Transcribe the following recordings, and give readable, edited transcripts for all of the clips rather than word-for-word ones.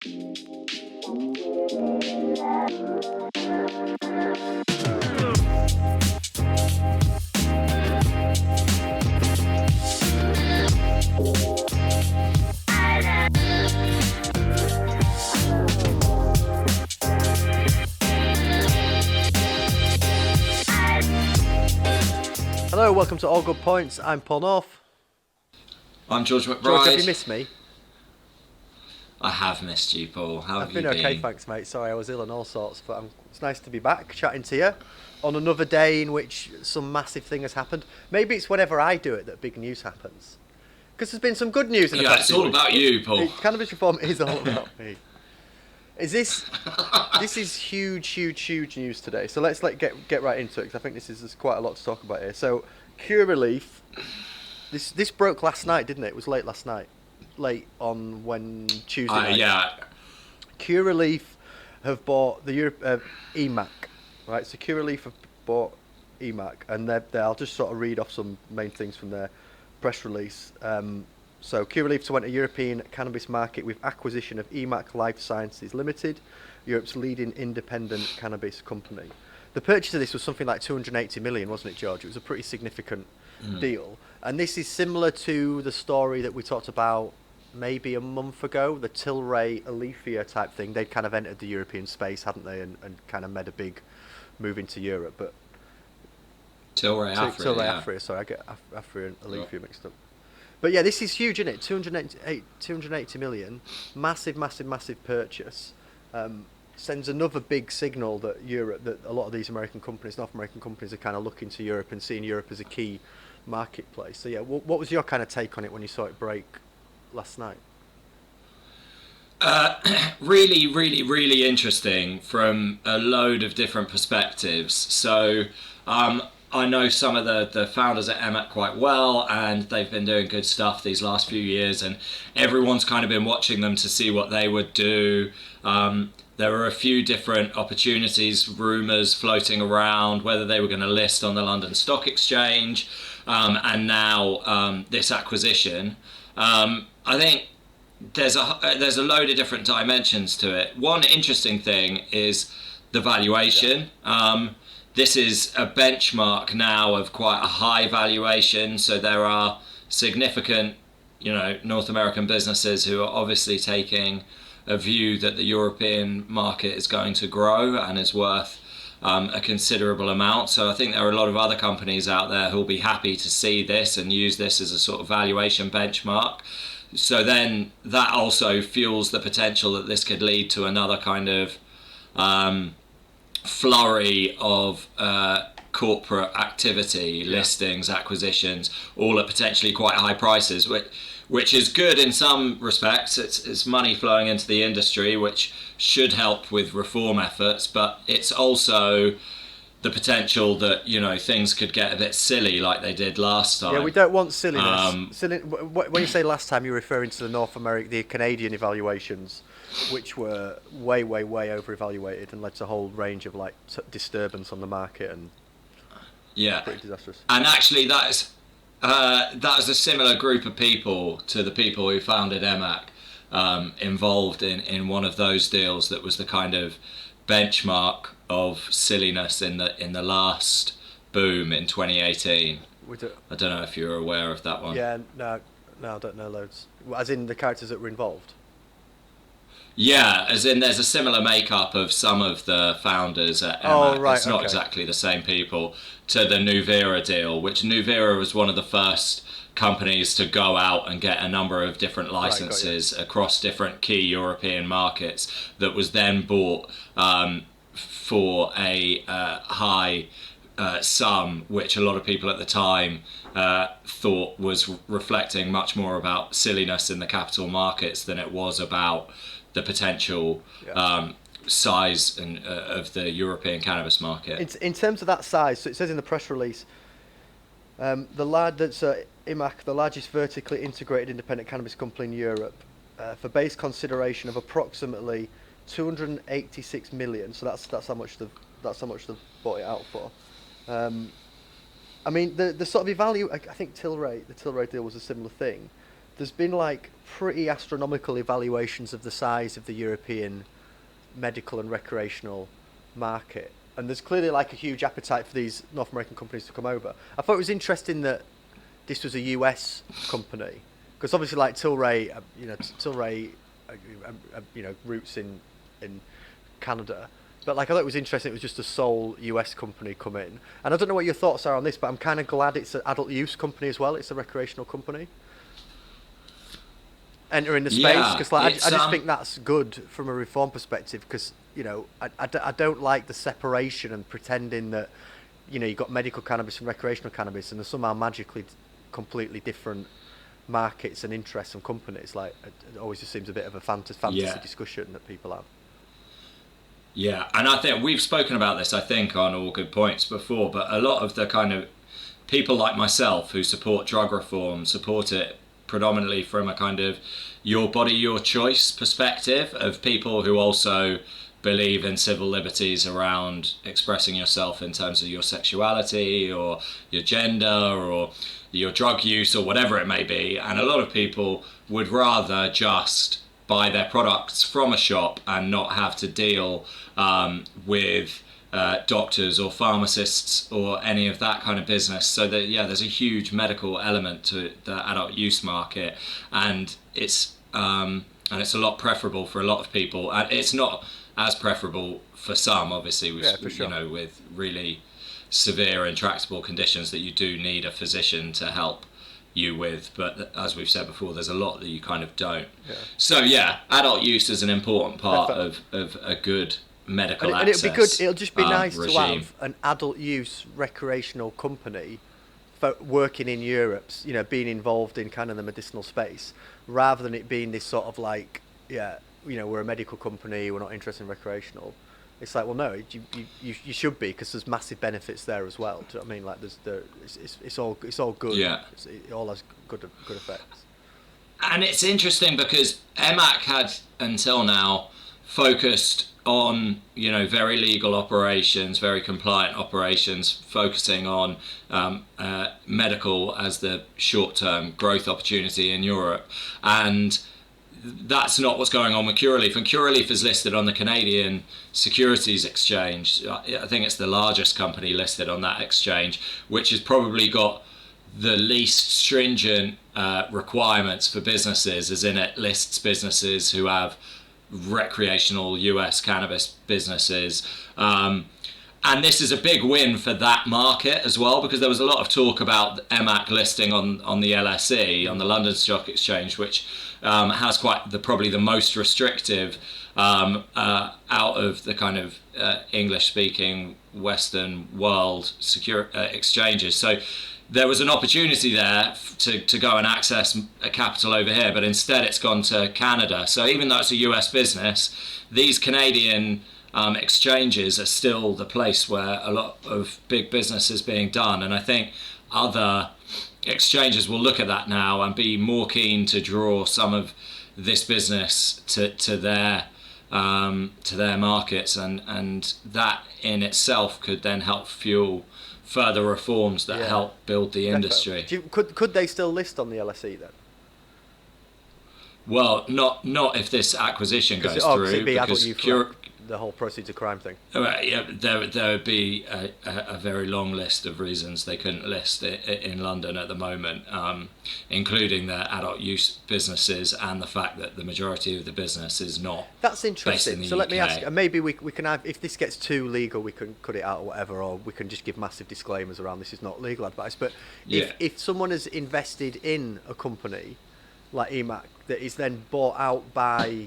Hello, welcome to All Good Points. I'm Paul North. I'm George McBride. George, have you missed me? I have missed you, Paul. How have you been? I've been okay, thanks, mate. Sorry, I was ill and all sorts, but it's nice to be back chatting to you on another day in which some massive thing has happened. Maybe it's whenever I do it that big news happens. Because there's been some good news in the past it's all about you, Paul. Cannabis reform is all about me. This is huge news today. So let's get right into it, because I think there's quite a lot to talk about here. So Curaleaf, this broke last night, didn't it? It was late last night, Tuesday night. Yeah. Curaleaf have bought the EMAC, right? So Curaleaf have bought EMAC, and I'll just sort of read off some main things from their press release. So Curaleaf to enter European cannabis market with acquisition of EMAC Life Sciences Limited, Europe's leading independent cannabis company. The purchase of this was something like 280 million, wasn't it, George? It was a pretty significant deal. And this is similar to the story that we talked about maybe a month ago, the Tilray Aleafia type thing. They'd kind of entered the European space, hadn't they, and kind of made a big move into Europe. But Tilray Afria, sorry, I get Afria and Aleafia mixed up. But yeah, this is huge, isn't it? 280 million, massive purchase. Sends another big signal that a lot of these North American companies are kind of looking to Europe and seeing Europe as a key marketplace. So yeah, what was your kind of take on it when you saw it break last night? Really interesting from a load of different perspectives. So I know some of the founders at EMAC quite well, and they've been doing good stuff these last few years, and everyone's kind of been watching them to see what they would do. There were a few different opportunities, rumours floating around, whether they were going to list on the London Stock Exchange, and now this acquisition. I think there's a load of different dimensions to it. One interesting thing is the valuation. This is a benchmark now of quite a high valuation, so there are significant, North American businesses who are obviously taking a view that the European market is going to grow and is worth a considerable amount. So I think there are a lot of other companies out there who will be happy to see this and use this as a sort of valuation benchmark. So then that also fuels the potential that this could lead to another kind of flurry of corporate activity, listings, acquisitions, all at potentially quite high prices, which is good in some respects. It's money flowing into the industry, which should help with reform efforts, but it's also the potential that things could get a bit silly like they did last time. Yeah, we don't want silliness. When you say last time, you're referring to the Canadian evaluations, which were way over evaluated and led to a whole range of disturbance on the market and pretty disastrous. And actually, that is a similar group of people to the people who founded EMAC, involved in one of those deals that was the kind of benchmark of silliness in the last boom in 2018. I don't know if you're aware of that one. Yeah, no, I don't know loads. As in the characters that were involved? Yeah, as in there's a similar makeup of some of the founders at EMAC. Oh, right, it's not exactly the same people to the Nuvera deal, which Nuvera was one of the first companies to go out and get a number of different licenses across different key European markets that was then bought for a high sum, which a lot of people at the time thought was reflecting much more about silliness in the capital markets than it was about the potential size of the European cannabis market. In terms of that size, so it says in the press release, IMAC, the largest vertically integrated independent cannabis company in Europe, for base consideration of approximately 286 million. So that's how much they've bought it out for. I mean, the sort of I think the Tilray deal was a similar thing. there's been like pretty astronomical evaluations of the size of the European medical and recreational market, and there's clearly like a huge appetite for these North American companies to come over. I thought it was interesting that this was a US company, because obviously like Tilray, roots in Canada, but like I thought it was interesting. It was just a sole US company come in, and I don't know what your thoughts are on this, but I'm kind of glad it's an adult use company as well. It's a recreational company entering the space, because like I just think that's good from a reform perspective, because I don't like the separation and pretending that you've got medical cannabis and recreational cannabis and they're somehow magically completely different markets and interests and companies. Like it always just seems a bit of a fantasy discussion that people have. Yeah, and I think we've spoken about this, I think, on All Good Points before, but a lot of the kind of people like myself who support drug reform support it predominantly from a kind of your body, your choice perspective of people who also believe in civil liberties around expressing yourself in terms of your sexuality or your gender or your drug use or whatever it may be. And a lot of people would rather just buy their products from a shop and not have to deal with doctors or pharmacists or any of that kind of business. So that there's a huge medical element to the adult use market, and it's a lot preferable for a lot of people. And it's not as preferable for some, obviously, with really severe intractable conditions that you do need a physician to help you with, but as we've said before, there's a lot that you kind of don't. So adult use is an important part of a good medical access. And it'd be good. It'll just be nice regime. to have an adult use recreational company working in Europe, being involved in kind of the medicinal space, rather than it being this sort of like, we're a medical company, we're not interested in recreational. It's like, well, no, you should be, because there's massive benefits there as well. Do you know what I mean? Like, it's all good. Yeah. It all has good effects. And it's interesting because EMAC had until now focused on very legal operations, very compliant operations, focusing on medical as the short-term growth opportunity in Europe, and that's not what's going on with Curaleaf. And Curaleaf is listed on the Canadian Securities Exchange. I think it's the largest company listed on that exchange, which has probably got the least stringent requirements for businesses, as in it lists businesses who have recreational US cannabis businesses. And this is a big win for that market as well, because there was a lot of talk about EMAC listing on the LSE, on the London Stock Exchange, which has probably the most restrictive out of the kind of English-speaking Western world exchanges. So there was an opportunity there to go and access a capital over here, but instead it's gone to Canada. So even though it's a US business, these Canadian exchanges are still the place where a lot of big business is being done, and I think other exchanges will look at that now and be more keen to draw some of this business to their markets, and that in itself could then help fuel further reforms that help build the industry. Could they still list on the LSE then? Well, not if this acquisition goes through, because the whole proceeds of crime thing. There would be a very long list of reasons they couldn't list it in London at the moment, including their adult use businesses and the fact that the majority of the business is not. That's interesting. Based in the so UK. Let me ask, and maybe we can have, if this gets too legal, we can cut it out or whatever, or we can just give massive disclaimers around this is not legal advice. But if someone has invested in a company like EMAC that is then bought out by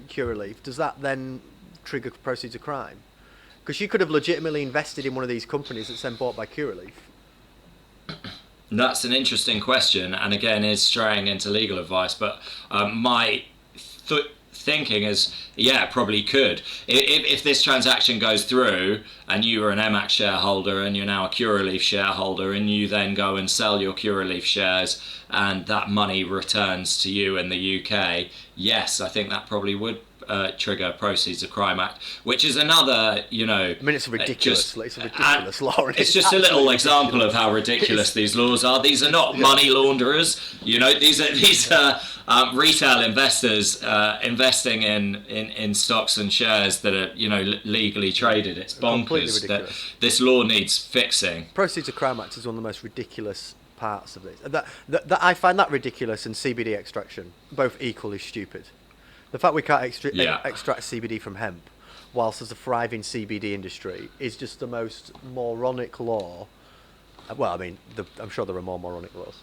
Curaleaf, does that then trigger proceeds of crime? Because you could have legitimately invested in one of these companies that's then bought by Curaleaf. That's an interesting question, and again is straying into legal advice, but my thinking is it probably could. If this transaction goes through and you were an EMAC shareholder and you're now a Curaleaf shareholder, and you then go and sell your Curaleaf shares and that money returns to you in the UK, yes, I think that probably would trigger Proceeds of Crime Act, which is another, you know... I mean, it's a ridiculous law. It's just a little example of how ridiculous these laws are. These are not money launderers, you know. These are retail investors investing in stocks and shares that are, you know, legally traded. It's bonkers that this law needs fixing. Proceeds of Crime Act is one of the most ridiculous parts of this. That I find that ridiculous, and CBD extraction both equally stupid. The fact we can't extract CBD from hemp, whilst there's a thriving CBD industry, is just the most moronic law. Well, I mean, I'm sure there are more moronic laws,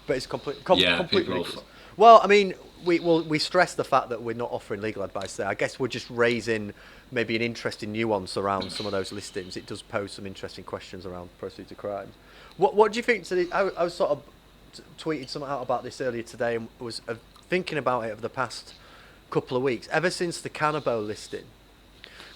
but it's completely ridiculous. Well, I mean, we stress the fact that we're not offering legal advice there. I guess we're just raising maybe an interesting nuance around some of those listings. It does pose some interesting questions around proceeds of crime. What do you think? I was sort of tweeted something out about this earlier today, and was thinking about it over the past couple of weeks, ever since the cannabis listing,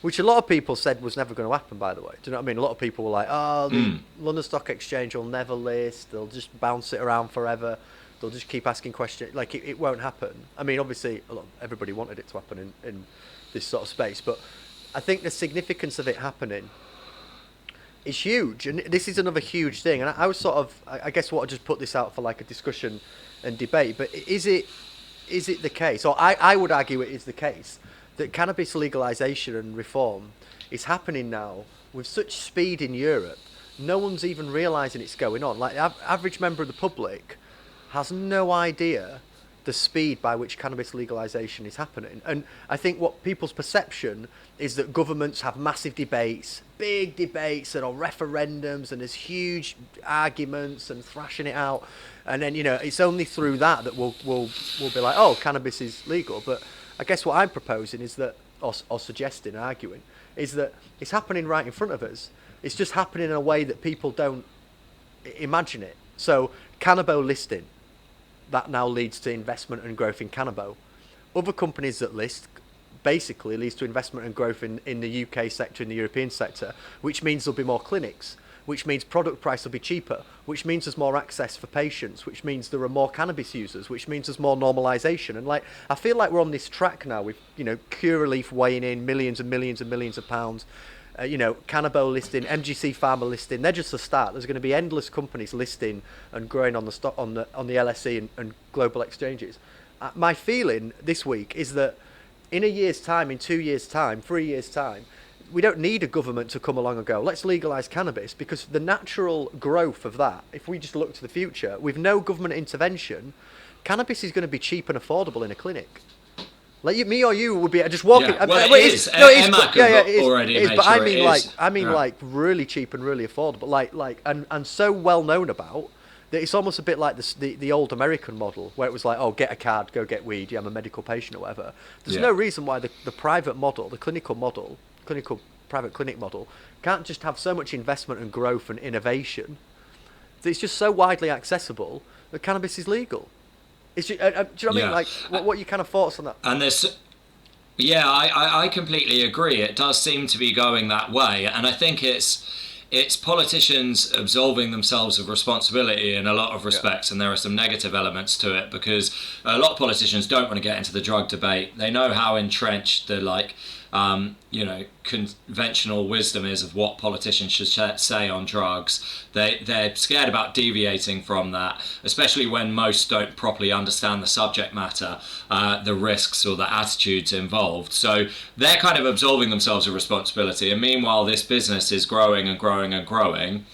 which a lot of people said was never going to happen, by the way. Do you know what I mean? A lot of people were like, oh, the London Stock Exchange will never list, they'll just bounce it around forever, they'll just keep asking questions, like it won't happen. I mean, obviously everybody wanted it to happen in this sort of space, but I think the significance of it happening is huge, and this is another huge thing. And I was sort of, I guess, what I just put this out for like a discussion and debate. But is it the case, or I would argue it is the case, that cannabis legalisation and reform is happening now with such speed in Europe? No one's even realising it's going on. Like the average member of the public has no idea the speed by which cannabis legalisation is happening. And I think what people's perception is that governments have massive debates, big debates, and on referendums, and there's huge arguments and thrashing it out. And then, you know, it's only through that we'll be like, oh, cannabis is legal. But I guess what I'm proposing is that, or suggesting, arguing, is that it's happening right in front of us. It's just happening in a way that people don't imagine it. So cannabis listing, that now leads to investment and growth in cannabis. Other companies that list basically leads to investment and growth in the UK sector, in the European sector, which means there'll be more clinics, which means product price will be cheaper, which means there's more access for patients, which means there are more cannabis users, which means there's more normalisation. And like, I feel like we're on this track now with, you know, Curaleaf weighing in millions and millions and millions of pounds. You know, cannabis listing, MGC Pharma listing, they're just a start. There's going to be endless companies listing and growing on the stock, on the LSE and global exchanges. My feeling this week is that in a year's time, in 2 years' time, 3 years' time, we don't need a government to come along and go, let's legalise cannabis, because the natural growth of that, if we just look to the future, with no government intervention, cannabis is going to be cheap and affordable in a clinic. Like me or you would be just walking. Yeah. Well, it is. Already made but sure I mean, like really cheap and really affordable, like and so well known about that it's almost a bit like the old American model, where it was like, oh, get a card, go get weed, I'm a medical patient or whatever. There's no reason why the private model, the clinical private clinic model, can't just have so much investment and growth and innovation that it's just so widely accessible that cannabis is legal. It's just, do you know what I mean? Like, what are your kind of thoughts on that? And this, I completely agree. It does seem to be going that way, and I think it's politicians absolving themselves of responsibility in a lot of respects, and there are some negative elements to it, because a lot of politicians don't want to get into the drug debate. They know how entrenched the conventional wisdom is of what politicians should say on drugs. They're scared about deviating from that, especially when most don't properly understand the subject matter, the risks or the attitudes involved. So they're kind of absolving themselves of responsibility, and meanwhile this business is growing and growing and growing.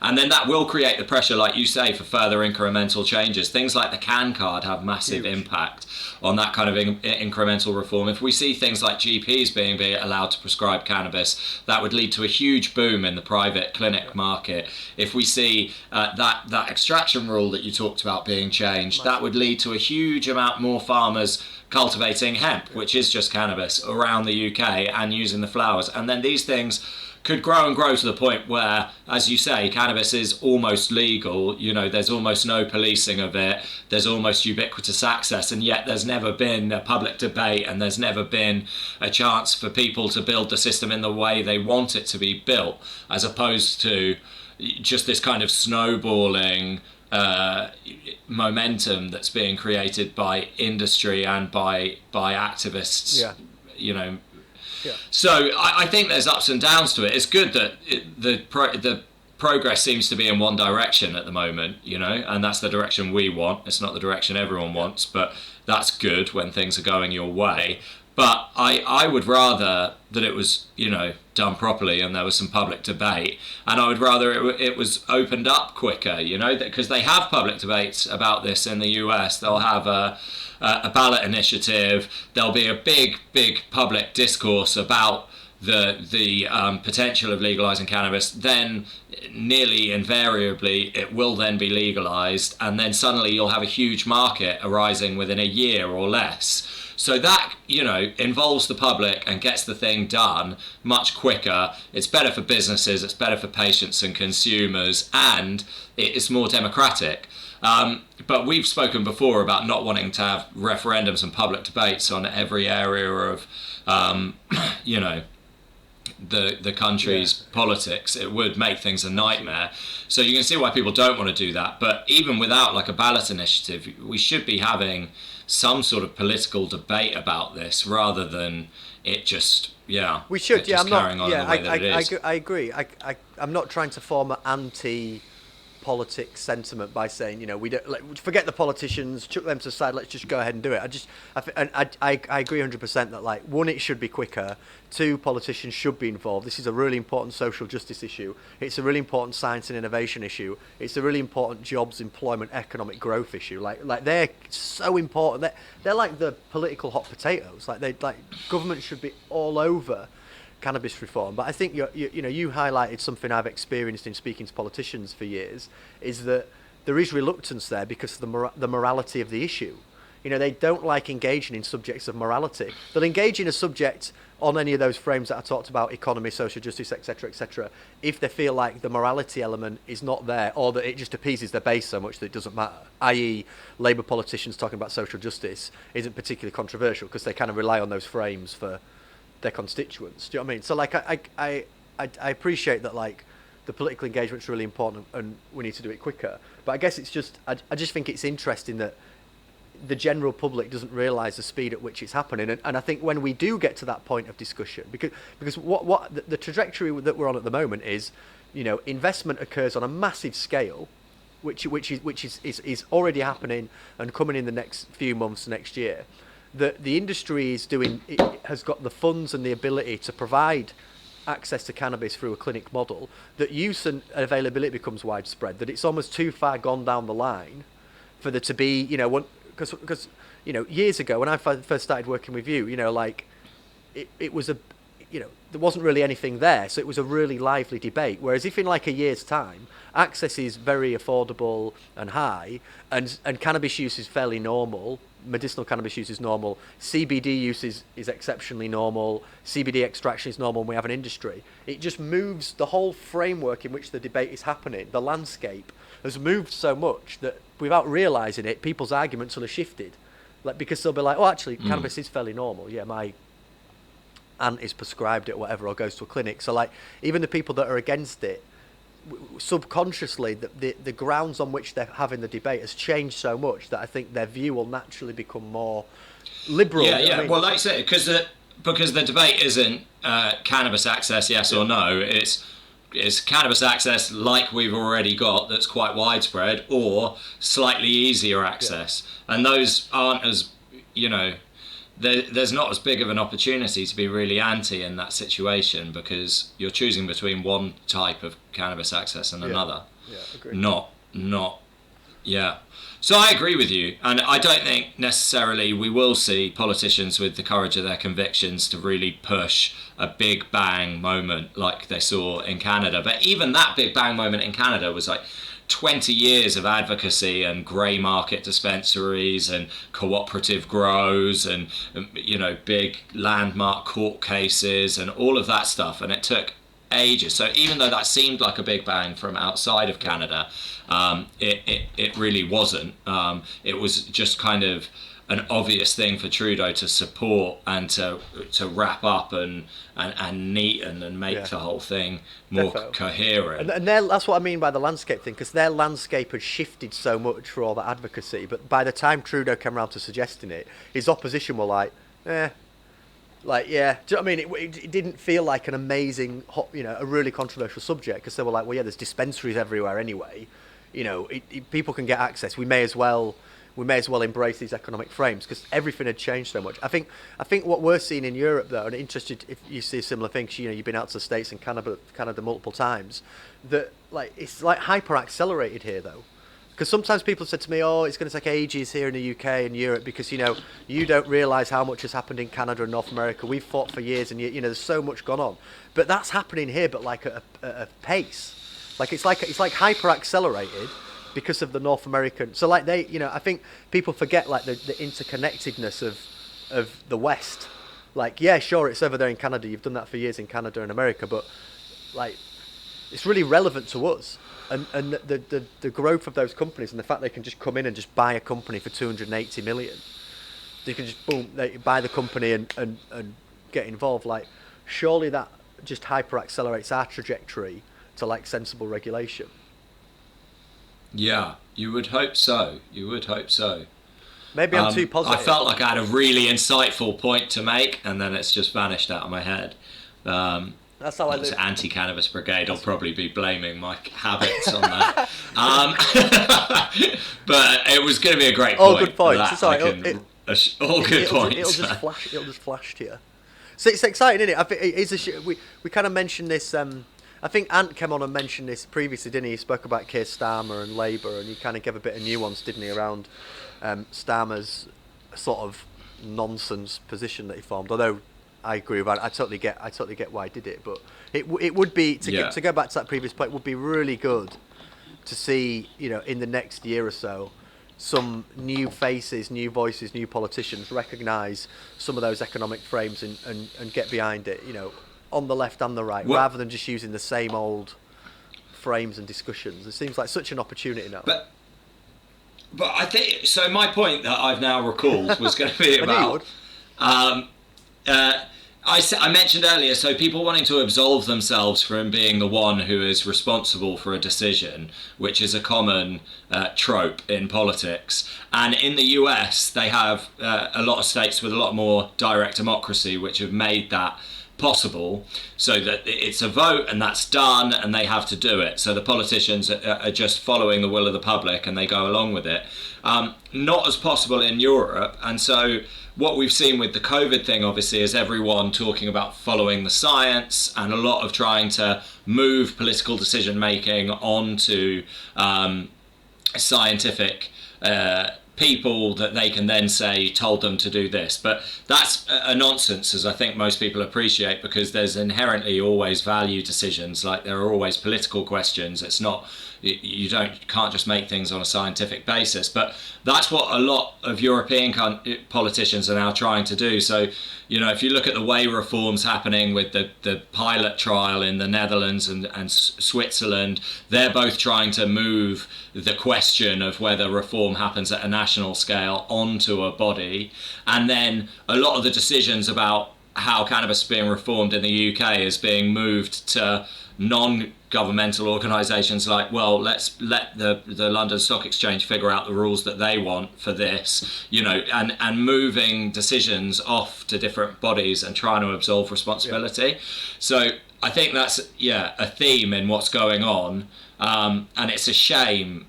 And then that will create the pressure, like you say, for further incremental changes. Things like the CAN card have massive impact on that kind of incremental reform. If we see things like GPs being allowed to prescribe cannabis, that would lead to a huge boom in the private clinic market. If we see that extraction rule that you talked about being changed, that would lead to a huge amount more farmers cultivating hemp, which is just cannabis, around the UK and using the flowers. And then these things could grow and grow to the point where, as you say, cannabis is almost legal. You know, there's almost no policing of it. There's almost ubiquitous access, and yet there's never been a public debate, and there's never been a chance for people to build the system in the way they want it to be built, as opposed to just this kind of snowballing momentum that's being created by industry and by activists Yeah. So I think there's ups and downs to it. It's good that the progress seems to be in one direction at the moment, and that's the direction we want. It's not the direction everyone wants, but that's good when things are going your way. But I would rather that it was, done properly and there was some public debate. And I would rather it was opened up quicker, because they have public debates about this in the US. They'll have a ballot initiative. There'll be a big public discourse about the potential of legalizing cannabis. Then nearly invariably it will then be legalized, and then suddenly you'll have a huge market arising within a year or less. So that, involves the public and gets the thing done much quicker. It's better for businesses, it's better for patients and consumers, and it's more democratic. But we've spoken before about not wanting to have referendums and public debates on every area of, the country's politics. It would make things a nightmare. So you can see why people don't want to do that. But even without like a ballot initiative, we should be having some sort of political debate about this rather than it just we should I'm not I agree. I'm not trying to form an anti-politics sentiment by saying we don't forget the politicians, chuck them to the side, let's just go ahead and do it. I agree 100% that one, it should be quicker. Two, politicians should be involved. This is a really important social justice issue. It's a really important science and innovation issue. It's a really important jobs, employment, economic growth issue. Like they're so important. They're like the political hot potatoes. Government should be all over cannabis reform. But I think you highlighted something I've experienced in speaking to politicians for years, is that there is reluctance there because of the morality of the issue. They don't like engaging in subjects of morality. They'll engage in a subject on any of those frames that I talked about, economy, social justice, etc., if they feel like the morality element is not there, or that it just appeases their base so much that it doesn't matter, i.e. Labour politicians talking about social justice isn't particularly controversial because they kind of rely on those frames for their constituents. Do you know what I mean? So I appreciate that the political engagement's really important and we need to do it quicker. But I guess it's just I just think it's interesting that the general public doesn't realise the speed at which it's happening, and I think when we do get to that point of discussion, because what the trajectory that we're on at the moment is, investment occurs on a massive scale, which is already happening and coming in the next few months next year. The industry has got the funds and the ability to provide access to cannabis through a clinic model, that use and availability becomes widespread, that it's almost too far gone down the line for there to be, because years ago when I first started working with you, it was there wasn't really anything there, so it was a really lively debate. Whereas if in a year's time, access is very affordable and high, and cannabis use is fairly normal, medicinal cannabis use is normal, CBD use is exceptionally normal, CBD extraction is normal, and we have an industry, it just moves the whole framework in which the debate is happening. The landscape has moved so much that without realising it, people's arguments will have shifted. Because they'll be like, oh, actually, cannabis is fairly normal. Yeah, my aunt is prescribed it or whatever, or goes to a clinic. So even the people that are against it, subconsciously, the grounds on which they're having the debate has changed so much that I think their view will naturally become more liberal. Yeah. Well, like I said, because the debate isn't cannabis access, yes or no. It's cannabis access like we've already got, that's quite widespread, or slightly easier access. And those aren't as, there's not as big of an opportunity to be really anti in that situation, because you're choosing between one type of cannabis access and another. Yeah, agreed. Not. So I agree with you, and I don't think necessarily we will see politicians with the courage of their convictions to really push a big bang moment like they saw in Canada. But even that big bang moment in Canada was 20 years of advocacy and grey market dispensaries and cooperative grows and big landmark court cases and all of that stuff, and it took ages. So even though that seemed like a big bang from outside of Canada, it really wasn't. It was just kind of an obvious thing for Trudeau to support and to wrap up and neaten and make the whole thing more coherent. And that's what I mean by the landscape thing, because their landscape had shifted so much for all that advocacy. But by the time Trudeau came around to suggesting it, his opposition were like, Like, yeah, do you know what I mean? It didn't feel like an amazing, hot, a really controversial subject because they were like, well, yeah, there's dispensaries everywhere anyway. People can get access. We may as well embrace these economic frames because everything had changed so much. I think what we're seeing in Europe though, and interested if you see similar things. You've been out to the States and Canada multiple times. That like it's like hyper accelerated here though. Because sometimes people said to me, "Oh, it's going to take ages here in the UK and Europe because you don't realise how much has happened in Canada and North America. We've fought for years, and there's so much gone on, but that's happening here, but like at a pace, like it's like hyper accelerated because of the North American. So like I think people forget like the interconnectedness of the West. Like, yeah, sure, it's over there in Canada. You've done that for years in Canada and America, but like it's really relevant to us. And the growth of those companies and the fact they can just come in and just buy a company for 280 million. They can just they buy the company and get involved. Like, surely that just hyper accelerates our trajectory to like sensible regulation. Yeah, you would hope so. You would hope so. Maybe I'm too positive. I felt like I had a really insightful point to make, and then it's just vanished out of my head. That's how I live. Anti-cannabis brigade will probably be blaming my habits on that. But it was going to be a great point. All good points. Sorry, all good points. It'll just flash to you. So it's exciting, isn't it? I think it is we kind of mentioned this. I think Ant came on and mentioned this previously, didn't he? He spoke about Keir Starmer and Labour, and he kind of gave a bit of nuance, didn't he, around Starmer's sort of nonsense position that he formed. Although I agree with that. I totally get why he did it, but it would be to go back to that previous point. It would be really good to see in the next year or so some new faces, new voices, new politicians recognise some of those economic frames and get behind it. On the left and the right, rather than just using the same old frames and discussions. It seems like such an opportunity now. But I think so. My point that I've now recalled was going to be about. I mentioned earlier, so people wanting to absolve themselves from being the one who is responsible for a decision, which is a common trope in politics. And in the US, they have a lot of states with a lot more direct democracy, which have made that possible, so that it's a vote and that's done and they have to do it. So the politicians are just following the will of the public and they go along with it. Not as possible in Europe. And so what we've seen with the COVID thing, obviously, is everyone talking about following the science and a lot of trying to move political decision making onto scientific people that they can then say told them to do this. But that's a nonsense, as I think most people appreciate, because there's inherently always value decisions. Like, there are always political questions. It's not, you can't just make things on a scientific basis. But that's what a lot of European politicians are now trying to do. So, if you look at the way reforms happening with the pilot trial in the Netherlands and Switzerland, they're both trying to move the question of whether reform happens at a national scale onto a body. And then a lot of the decisions about how cannabis is being reformed in the UK is being moved to non-governmental organisations like, well, let's let the London Stock Exchange figure out the rules that they want for this, and moving decisions off to different bodies and trying to absolve responsibility. Yeah. So I think that's, a theme in what's going on. And it's a shame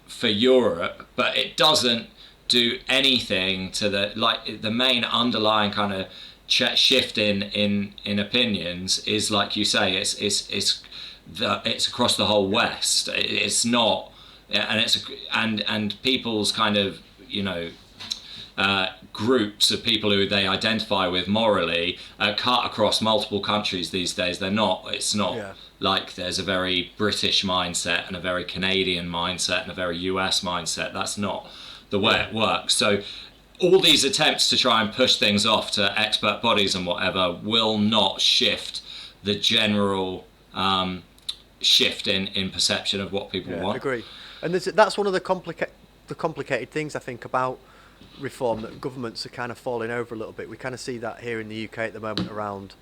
for Europe, but it doesn't do anything to the main underlying kind of shift in opinions is, like you say, it's across the whole West. It's not, and people's kind of groups of people who they identify with morally cut across multiple countries these days. It's not like there's a very British mindset and a very Canadian mindset and a very US mindset. That's not the way it works. So all these attempts to try and push things off to expert bodies and whatever will not shift the general shift in perception of what people want. I agree. And that's one of the complicated things, I think, about reform, that governments are kind of falling over a little bit. We kind of see that here in the UK at the moment around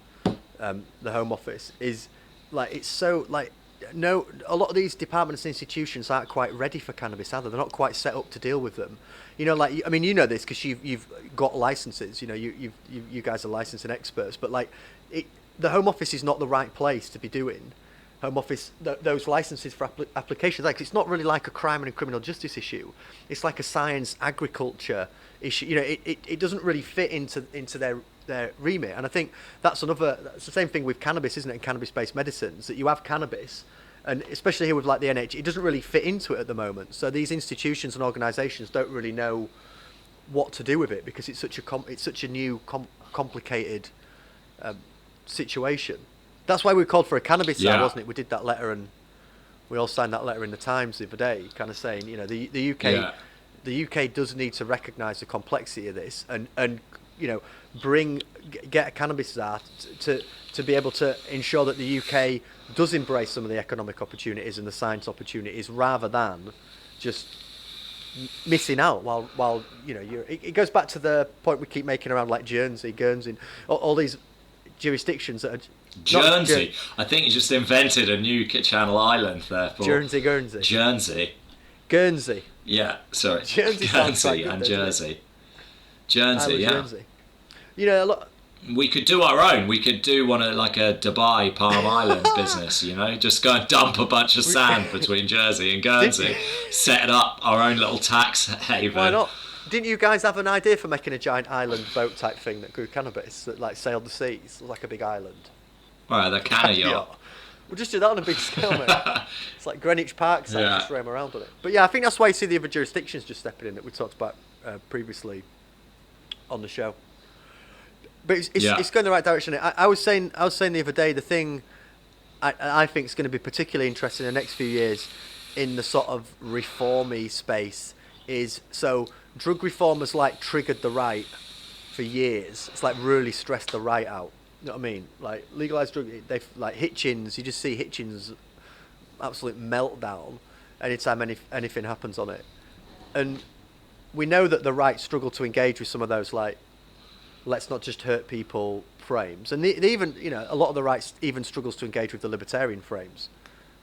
the Home Office. Is like, it's so like, no, a lot of these departments and institutions aren't quite ready for cannabis, are they? They're not quite set up to deal with them. You know, like, I mean, you know this because you've got licenses. You know, you guys are licensing experts, but like, the Home Office is not the right place to be doing Home Office those licenses for applications. Like, it's not really like a crime and criminal justice issue. It's like a science agriculture issue. You know, it doesn't really fit into their remit. And I think that's the same thing with cannabis, isn't it? And cannabis-based medicines, that you have cannabis, and especially here with like the NH, it doesn't really fit into it at the moment. So these institutions and organisations don't really know what to do with it because it's such a new complicated situation. That's why we called for a cannabis sale, wasn't it? We did that letter, and we all signed that letter in the Times the other day, kind of saying, you know, the UK, the UK does need to recognise the complexity of this, and you know, get a cannabis art to be able to ensure that the UK does embrace some of the economic opportunities and the science opportunities, rather than just missing out while you know, it goes back to the point we keep making around like Guernsey, all these jurisdictions that are Guernsey. I think you just invented a new Channel Island there. For Guernsey. Yeah, sorry. Guernsey and Jersey. Guernsey, yeah. Guernsey. You know, a lot. We could do our own. We could do like a Dubai Palm Island business, you know, just go and dump a bunch of sand between Jersey and Guernsey, set up our own little tax haven. Why not? Didn't you guys have an idea for making a giant island boat type thing that grew cannabis, that like sailed the seas? It was like a big island. Right, the canna yacht. We'll just do that on a big scale, mate. It's like Greenwich Park, so just roam around on it. But yeah, I think that's why you see the other jurisdictions just stepping in that we talked about previously on the show. But it's going the right direction. I was saying the other day, the thing I think is going to be particularly interesting in the next few years in the sort of reformy space is, so drug reform has like triggered the right for years. It's like really stressed the right out. You know what I mean? Like legalised drug, they've like Hitchens. You just see Hitchens' absolute meltdown anytime anything happens on it, and we know that the right struggle to engage with some of those like, let's not just hurt people frames, and they even, you know, a lot of the right even struggles to engage with the libertarian frames,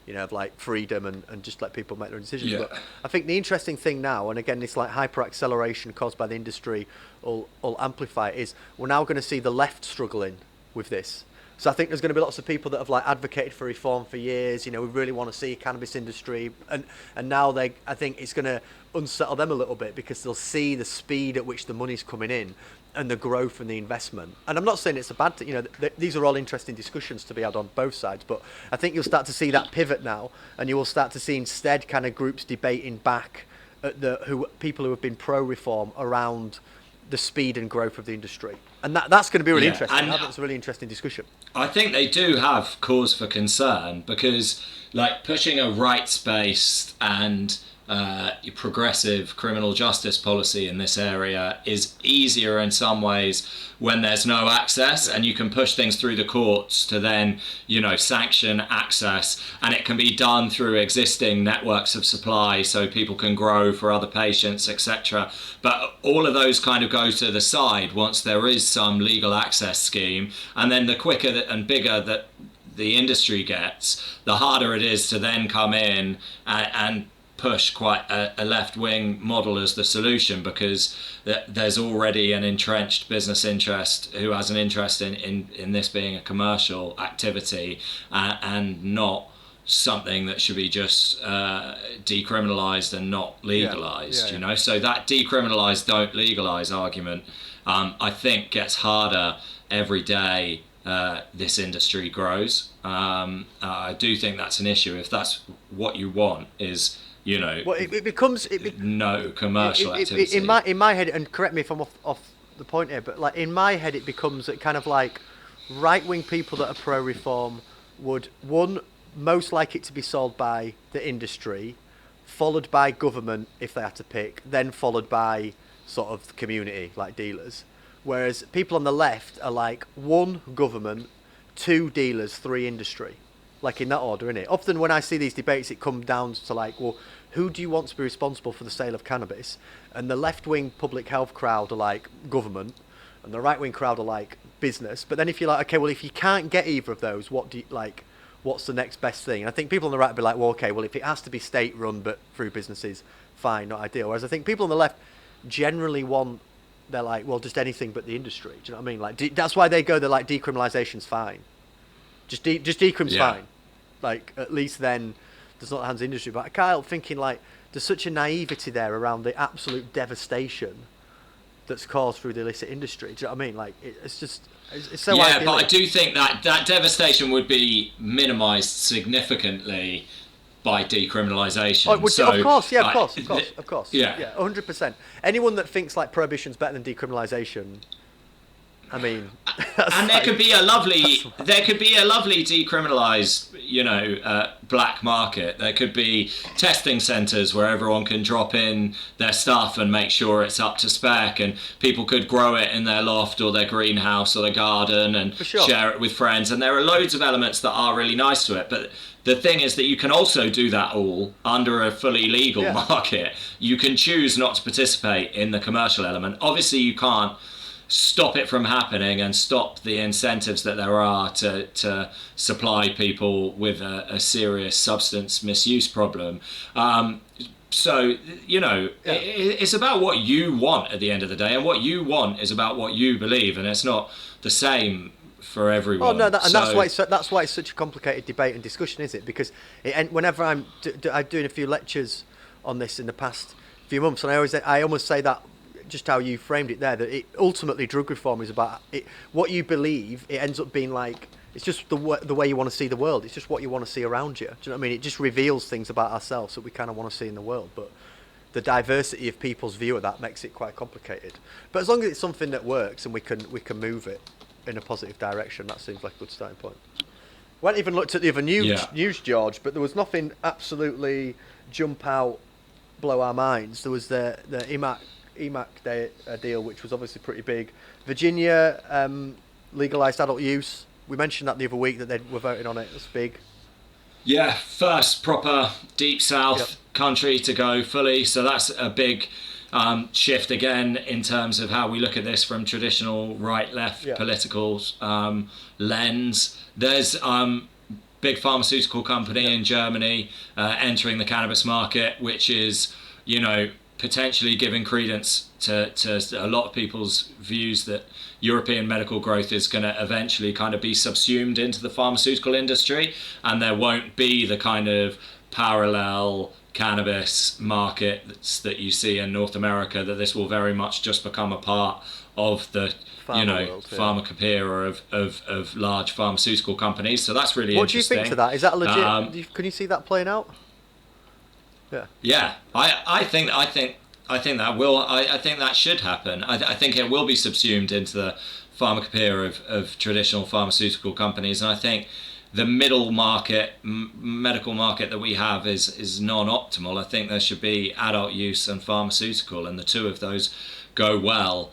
you know, of like freedom and just let people make their own decisions. But I think the interesting thing now, and again, this like hyper acceleration caused by the industry will amplify it, is we're now going to see the left struggling with this. So I think there's going to be lots of people that have like advocated for reform for years. You know, we really want to see a cannabis industry, and now I think it's going to unsettle them a little bit because they'll see the speed at which the money's coming in and the growth and the investment. And I'm not saying it's a bad thing. You know, these are all interesting discussions to be had on both sides. But I think you'll start to see that pivot now, and you will start to see instead kind of groups debating back at people who have been pro-reform around the speed and growth of the industry. And that's going to be really interesting. I think it's a really interesting discussion. I think they do have cause for concern because, like, pushing a rights-based and progressive criminal justice policy in this area is easier in some ways when there's no access, and you can push things through the courts to then, you know, sanction access, and it can be done through existing networks of supply so people can grow for other patients, etc. But all of those kind of go to the side once there is some legal access scheme, and then the quicker and bigger that the industry gets, the harder it is to then come in and push quite a left-wing model as the solution, because there's already an entrenched business interest who has an interest in this being a commercial activity and not something that should be just decriminalized and not legalized. You know, so that decriminalize, don't legalize argument, I think gets harder every day this industry grows. I do think that's an issue. If that's what you want, is, you know, well, it becomes no commercial activity. In my head, and correct me if I'm off the point here, but like in my head, it becomes kind of like right-wing people that are pro-reform would, one, most like it to be sold by the industry, followed by government if they had to pick, then followed by sort of the community, like dealers. Whereas people on the left are like, one, government, two, dealers, three, industry. Like in that order, innit? Often when I see these debates, it comes down to like, well, who do you want to be responsible for the sale of cannabis? And the left-wing public health crowd are like government, and the right-wing crowd are like business. But then if you're like, okay, well, if you can't get either of those, what do you like? what's the next best thing. And I think people on the right would be like, well, okay, well, if it has to be state run but through businesses, fine, not ideal. Whereas I think people on the left generally want, they're like, well, just anything but the industry. Do you know what I mean? Like, that's why they go, they're like, decriminalisation's fine. Just decrim's fine. Like, at least then there's not the hands of the industry. But I can't help thinking, like, there's such a naivety there around the absolute devastation that's caused through the illicit industry. Do you know what I mean? Like, it's just, it's so Yeah, idyllic. but I do think that devastation would be minimised significantly by decriminalisation. Oh, of course, yeah, of course. Yeah. 100%. Anyone that thinks like prohibition's better than decriminalisation, I mean, and there could be a lovely decriminalised, black market. There could be testing centres where everyone can drop in their stuff and make sure it's up to spec, and people could grow it in their loft or their greenhouse or their garden and share it with friends. And there are loads of elements that are really nice to it, but the thing is that you can also do that all under a fully legal market. You can choose not to participate in the commercial element. Obviously, you can't stop it from happening and stop the incentives that there are to supply people with a serious substance misuse problem. So, it's about what you want at the end of the day, and what you want is about what you believe, and it's not the same for everyone. Oh no, that's why it's such a complicated debate and discussion, is it? Because whenever I'm doing a few lectures on this in the past few months, and I almost say that, just how you framed it there, that ultimately drug reform is about what you believe. It ends up being like, it's just the way you want to see the world. It's just what you want to see around you. Do you know what I mean? It just reveals things about ourselves that we kind of want to see in the world. But the diversity of people's view of that makes it quite complicated. But as long as it's something that works and we can move it in a positive direction, that seems like a good starting point. We hadn't even looked at the other news, George, but there was nothing absolutely jump out, blow our minds. There was the EMAC deal, which was obviously pretty big. Virginia legalised adult use. We mentioned that the other week that they were voting on it. That's big. Yeah, first proper deep south country to go fully. So that's a big shift again in terms of how we look at this from traditional right-left political lens. There's big pharmaceutical company in Germany entering the cannabis market, which is, potentially giving credence to a lot of people's views that European medical growth is going to eventually kind of be subsumed into the pharmaceutical industry, and there won't be the kind of parallel cannabis market that you see in North America, that this will very much just become a part of the pharmacopoeia of large pharmaceutical companies. So that's really interesting. What do you think to that? Is that legit? Can you see that playing out? Yeah, I think that should happen. I think it will be subsumed into the pharmacopoeia of traditional pharmaceutical companies, and I think the middle market, medical market that we have is non-optimal. I think there should be adult use and pharmaceutical, and the two of those go well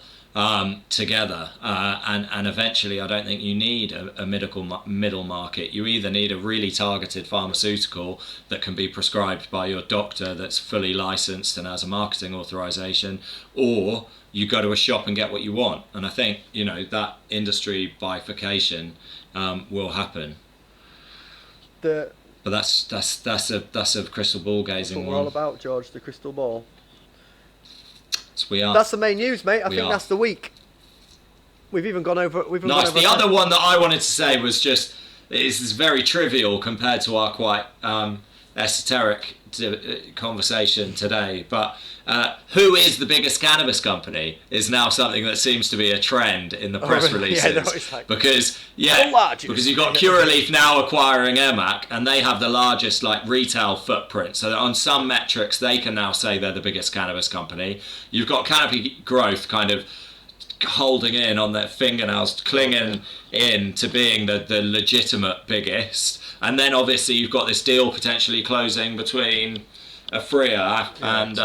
together. And eventually, I don't think you need a middle market. You either need a really targeted pharmaceutical that can be prescribed by your doctor, that's fully licensed and has a marketing authorization, or you go to a shop and get what you want. And I think that industry bifurcation will happen. But that's a crystal ball gazing one. That's what we're all about, George. The crystal ball. Yes, we are. That's the main news, mate. I think that's the week. We've even gone over. Nice. The other one that I wanted to say was just, it's very trivial compared to our quite esoteric conversation today, but who is the biggest cannabis company is now something that seems to be a trend in the press releases. Because you've got Curaleaf now acquiring EMAC, and they have the largest retail footprint, so that on some metrics they can now say they're the biggest cannabis company. You've got Canopy Growth kind of holding in on their fingernails, clinging in to being the legitimate biggest. And then obviously you've got this deal potentially closing between Afria and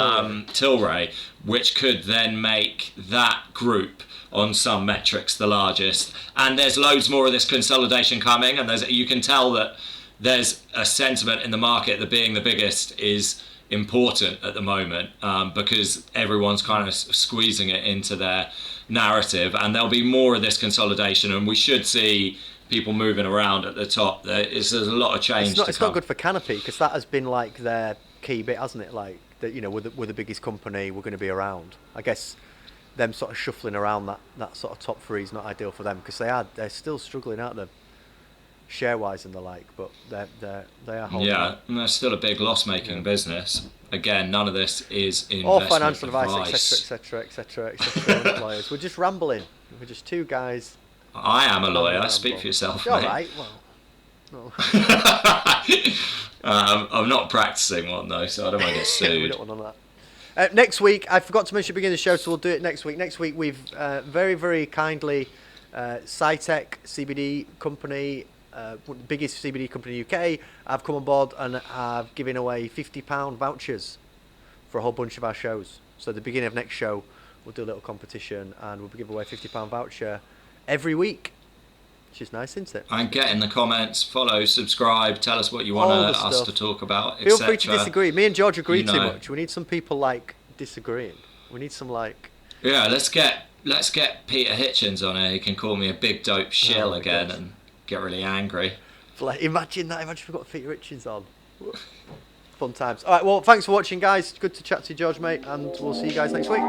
Tilray, which could then make that group on some metrics the largest. And there's loads more of this consolidation coming, and you can tell that there's a sentiment in the market that being the biggest is important at the moment, because everyone's kind of squeezing it into their narrative, and there'll be more of this consolidation, and we should see people moving around at the top. There's a lot of change. It's not good for Canopy, because that has been like their key bit, hasn't it? Like that, you know, we're the biggest company, we're going to be around. I guess them sort of shuffling around that sort of top three is not ideal for them, because they're still struggling out there share wise and the like, but they are holding Yeah, up. and they're still a big loss making business. Again, none of this is investment Or financial advice, etc., employers. We're just rambling. We're just two guys. I am a lawyer. Speak for yourself, mate. All right. Well, no. I'm not practicing one though, so I don't want to get we sued. don't want none of that. Next week, I forgot to mention at the beginning of the show, so we'll do it next week. Next week, we've very, very kindly, SciTech CBD company, biggest CBD company in the UK, have come on board and have given away £50 vouchers for a whole bunch of our shows. So at the beginning of next show, we'll do a little competition and we'll give away a £50 voucher every week, which is nice, isn't it? And get in the comments, follow, subscribe, tell us what you want us to talk about, Feel etc. free to disagree. Me and George agree You too know. much. We need some people like disagreeing. We need some like. Yeah, let's get Peter Hitchens on here. He can call me a big dope shill again God. and get really angry. Like, imagine that. Imagine if we got Peter Richards on. Fun times. All right. Well, thanks for watching, guys. Good to chat to you, George, mate, and we'll see you guys next week.